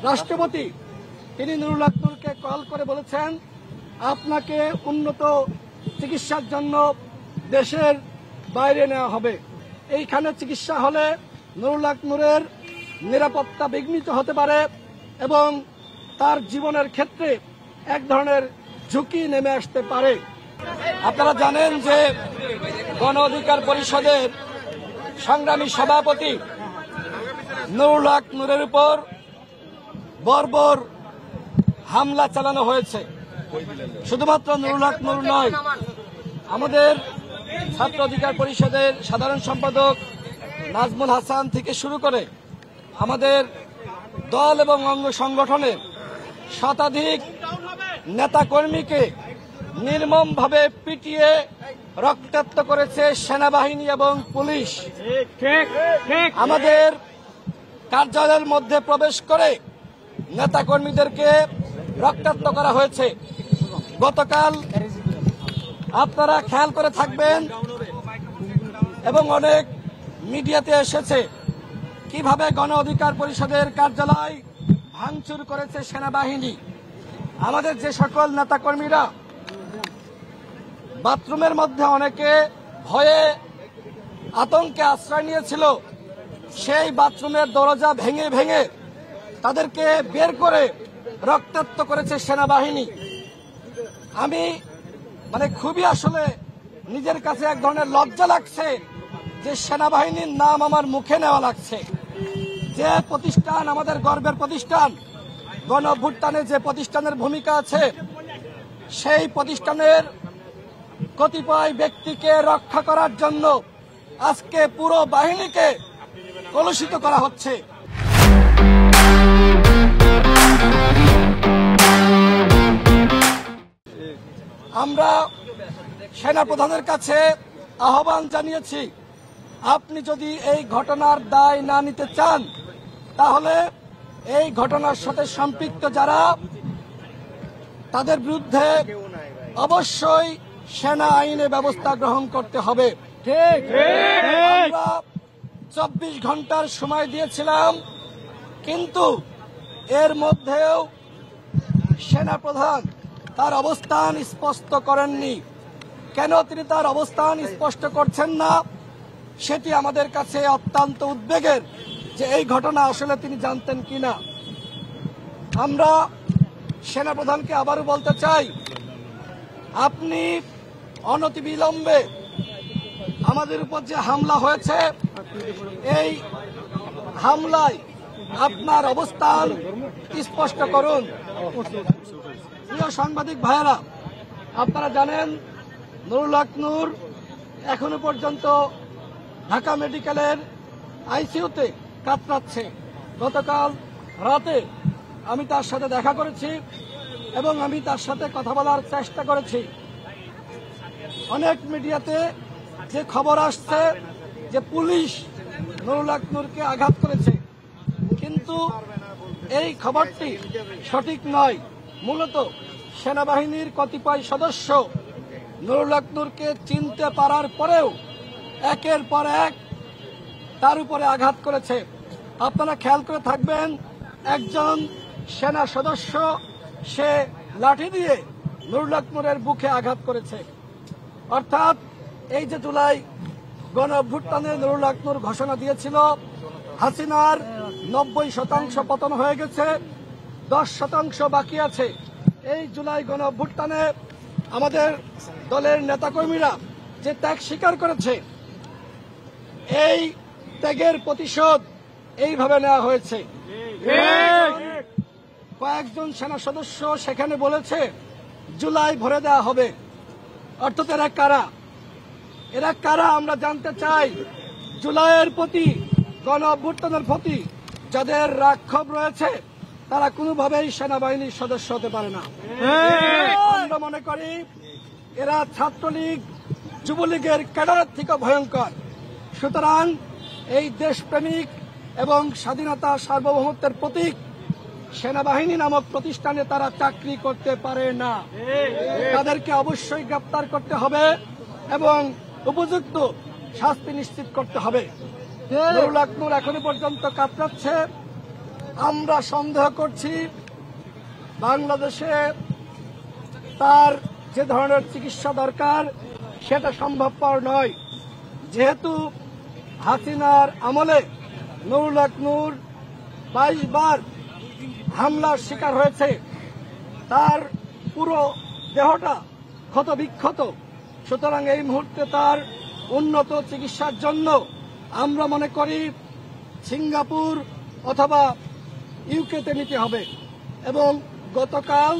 রাষ্ট্রপতি তিনি নুরুল হক নূরকে কল করে বলেছেন, আপনাকে উন্নত চিকিৎসার জন্য দেশের বাইরে নেওয়া হবে। এইখানে চিকিৎসা হলে নুরুল হক নূরের নিরাপত্তা বিঘ্নিত হতে পারে এবং তার জীবনের ক্ষেত্রে এক ধরনের ঝুঁকি নেমে আসতে পারে। আপনারা জানেন যে গণ অধিকার পরিষদের সংগ্রামী সভাপতি নুরুল হক নূরের উপর বর্বর হামলা চালানো হয়েছে। শুধুমাত্র নুরুল হক নূর নয়, আমাদের ছাত্র অধিকার পরিষদের সাধারণ সম্পাদক নাজমুল হাসান থেকে শুরু করে আমাদের দল এবং অঙ্গ সংগঠনের শতাধিক নেতাকর্মীকে নির্মমভাবে পিটিয়ে রক্তাক্ত করেছে সেনাবাহিনী এবং পুলিশ। আমাদের কার্যালয়ের মধ্যে প্রবেশ করে নেতাকর্মীদেরকে রক্তাক্ত করা হয়েছে। গতকাল আপনারা খেয়াল করে থাকবেন এবং অনেক মিডিয়াতে এসেছে কিভাবে গণ অধিকার পরিষদের কার্যালয় ভাঙচুর করেছে সেনাবাহিনী। আমাদের যে সকল নেতাকর্মীরা বাথরুমের মধ্যে অনেকে ভয়ে আতঙ্কে আশ্রয় নিয়েছিল, সেই বাথরুমের দরজা ভেঙে ভেঙে তাদেরকে বের করে রক্তাক্ত করেছে সেনাবাহিনী। আমি খুবই আসলে নিজের কাছে এক ধরনের লজ্জা লাগছে যে সেনাবাহিনীর নাম আমার মুখে নেওয়া লাগছে। যে প্রতিষ্ঠান আমাদের গর্বের প্রতিষ্ঠান, গণ অভ্যুত্থানে যে প্রতিষ্ঠানের ভূমিকা আছে, সেই প্রতিষ্ঠানের কতিপয় ব্যক্তিকে রক্ষা করার জন্য আজকে পুরো বাহিনীকে কলুষিত করা হচ্ছে। আমরা সেনাপ্রধানের কাছে আহ্বান জানিয়েছি, আপনি যদি এই ঘটনার দায় না নিতে চান তাহলে এই ঘটনার সাথে সম্পৃক্ত যারা তাদের বিরুদ্ধে অবশ্যই সেনা আইনে ব্যবস্থা গ্রহণ করতে হবে। ঠিক, আমরা 24 ঘন্টার সময় দিয়েছিলাম, কিন্তু এর মধ্যেও সেনাপ্রধান তার অবস্থান স্পষ্ট করেননি। কেন তিনি তার অবস্থান স্পষ্ট করছেন না সেটি আমাদের কাছে অত্যন্ত উদ্বেগের, যে এই ঘটনা আসলে তিনি জানতেন কিনা। আমরা সেনাপ্রধানকে আবারও বলতে চাই, আপনি অনতিবিলম্বে আমাদের উপর যে হামলা হয়েছে, এই হামলায় আপনার অবস্থান স্পষ্ট করুন। প্রিয় সাংবাদিক ভাইয়েরা, আপনারা জানেন নুরুল হক নূর এখনো পর্যন্ত ঢাকা মেডিকেলের আইসিইউতে কাতরাচ্ছে। গতকাল রাতে আমি তার সাথে দেখা করেছি এবং আমি তার সাথে কথা বলার চেষ্টা করেছি। অনেক মিডিয়াতে যে খবর আসছে যে পুলিশ নুরুল হক নূরকে আঘাত করেছে, কিন্তু এই খবরটি সঠিক নয়। মূলত সেনাবাহিনীর কতিপয় সদস্য নুরুল হক নূরকে চিনতে পারার পরেও একের পর এক তার উপরে আঘাত করেছে। আপনারা খেয়াল করে থাকবেন, একজন সেনা সদস্য সে লাঠি দিয়ে নুরুল হক নূরের বুকে আঘাত করেছে। অর্থাৎ এই যে জুলাই গণ অভ্যুত্থানে নুরুল হক নূর ঘোষণা দিয়েছিল, হাসিনার 90% পতন হয়ে গেছে, 10% বাকি আছে। এই জুলাই গণ অভ্যুত্থানে আমাদের দলের নেতাকর্মীরা যে ত্যাগ স্বীকার করেছে, এই ত্যাগের প্রতিশোধ এইভাবে নেওয়া হয়েছে। কয়েকজন সেনা সদস্য সেখানে বলেছে জুলাই ভরে দেওয়া হবে। অর্থাৎ এরা কারা? এরা কারা আমরা জানতে চাই। জুলাইয়ের প্রতি, গণ অভ্যুত্থানের প্রতি যাদের রাক্ষোভ রয়েছে তারা কোনোভাবেই সেনাবাহিনীর সদস্য হতে পারে না। আমরা মনে করি এরা ছাত্রলীগ, যুবলীগের ক্যাডারের থেকে ভয়ঙ্কর। সুতরাং এই দেশপ্রেমিক এবং স্বাধীনতা সার্বভৌমত্বের প্রতীক সেনাবাহিনী নামক প্রতিষ্ঠানে তারা চাকরি করতে পারে না। তাদেরকে অবশ্যই গ্রেপ্তার করতে হবে এবং উপযুক্ত শাস্তি নিশ্চিত করতে হবে। নুরুল হক নূর এখনো পর্যন্ত কাতরাচ্ছে। আমরা সন্দেহ করছি বাংলাদেশে তার যে ধরনের চিকিৎসা দরকার সেটা সম্ভবপর নয়। যেহেতু হাসিনার আমলে নুরুল হক নূর 22 বার হামলার শিকার হয়েছে, তার পুরো দেহটা ক্ষত বিক্ষত। সুতরাং এই মুহূর্তে তার উন্নত চিকিৎসার জন্য আমরা মনে করি সিঙ্গাপুর অথবা ইউকেতে নিতে হবে। এবং গতকাল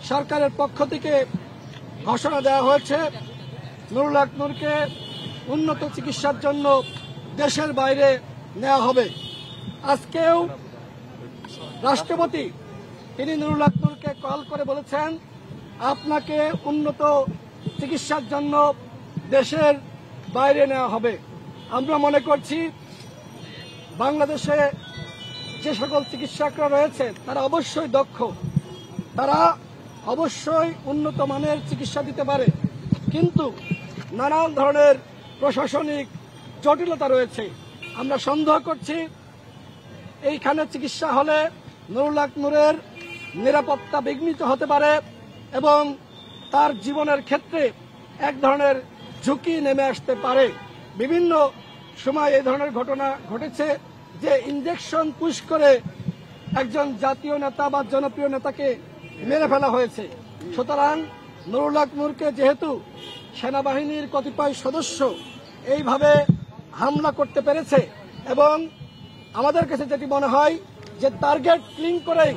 সরকারের পক্ষ থেকে ঘোষণা দেওয়া হয়েছে নুরুল হক নূরকে উন্নত চিকিৎসার জন্য দেশের বাইরে নেওয়া হবে। আজকেও রাষ্ট্রপতি তিনি নুরুল হক নূরকে কল করে বলেছেন আপনাকে উন্নত চিকিৎসার জন্য দেশের বাইরে নেওয়া হবে। আমরা মনে করছি বাংলাদেশে যে সকল চিকিৎসকরা রয়েছে তারা অবশ্যই দক্ষ, তারা অবশ্যই উন্নত মানের চিকিৎসা দিতে পারে, কিন্তু নানান ধরনের প্রশাসনিক জটিলতা রয়েছে। আমরা সন্দেহ করছি এইখানে চিকিৎসা হলে নুরুল হক নূরের নিরাপত্তা বিঘ্নিত হতে পারে এবং তার জীবনের ক্ষেত্রে এক ধরনের ঝুঁকি নেমে আসতে পারে। বিভিন্ন সময় এই ধরনের ঘটনা ঘটেছে যে ইনজেকশন পুশ করে একজন জাতীয় নেতা বা জনপ্রিয় নেতাকে মেরে ফেলা হয়েছে। সুতরাং নুরুল হক নূরকে যেহেতু সেনাবাহিনীর কতিপয় সদস্য এইভাবে হামলা করতে পেরেছে এবং আমাদের কাছে যেটি মনে হয় যে টার্গেট ক্লিন করেই